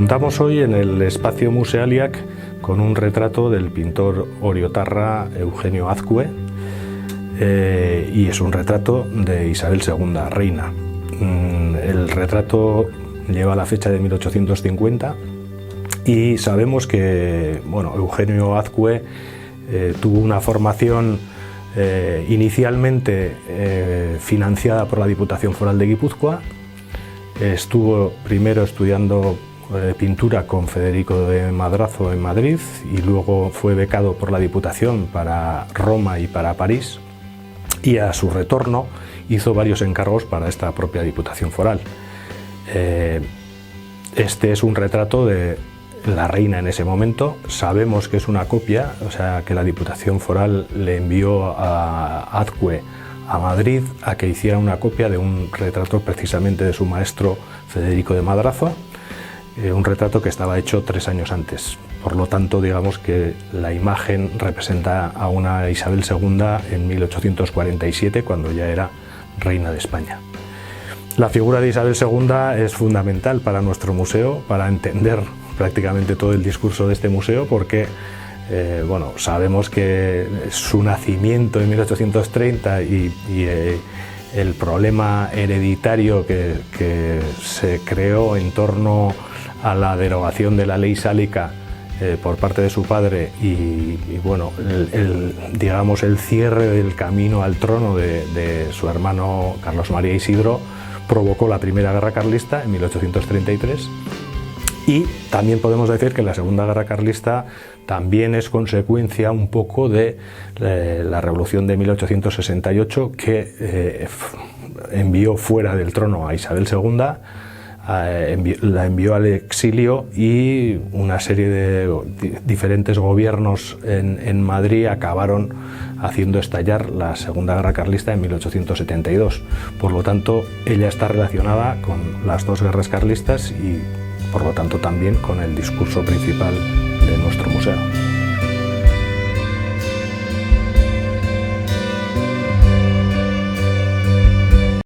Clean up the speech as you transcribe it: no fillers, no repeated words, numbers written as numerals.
Contamos hoy en el espacio Musealiac con un retrato del pintor oriotarra Eugenio Azcue y es un retrato de Isabel II, reina. El retrato lleva la fecha de 1850 y sabemos que Eugenio Azcue tuvo una formación inicialmente financiada por la Diputación Foral de Guipúzcoa. Estuvo primero estudiando pintura con Federico de Madrazo en Madrid y luego fue becado por la Diputación para Roma y para París, y a su retorno hizo varios encargos para esta propia Diputación Foral. Este es un retrato de la reina en ese momento. Sabemos que es una copia, o sea que la Diputación Foral le envió a Azcue a Madrid a que hiciera una copia de un retrato precisamente de su maestro Federico de Madrazo, un retrato que estaba hecho 3 años antes. Por lo tanto, digamos que la imagen representa a una Isabel II en 1847, cuando ya era reina de España. La figura de Isabel II es fundamental para nuestro museo, para entender prácticamente todo el discurso de este museo, porque sabemos que su nacimiento en 1830 y el problema hereditario que se creó en torno a la derogación de la ley sálica por parte de su padre y el cierre del camino al trono de su hermano Carlos María Isidro provocó la Primera Guerra Carlista en 1833. Y también podemos decir que la Segunda Guerra Carlista también es consecuencia un poco de la Revolución de 1868, que envió fuera del trono a Isabel II, la envió al exilio, y una serie de diferentes gobiernos en Madrid acabaron haciendo estallar la Segunda Guerra Carlista en 1872. Por lo tanto, ella está relacionada con las 2 guerras carlistas y por lo tanto también con el discurso principal de nuestro museo.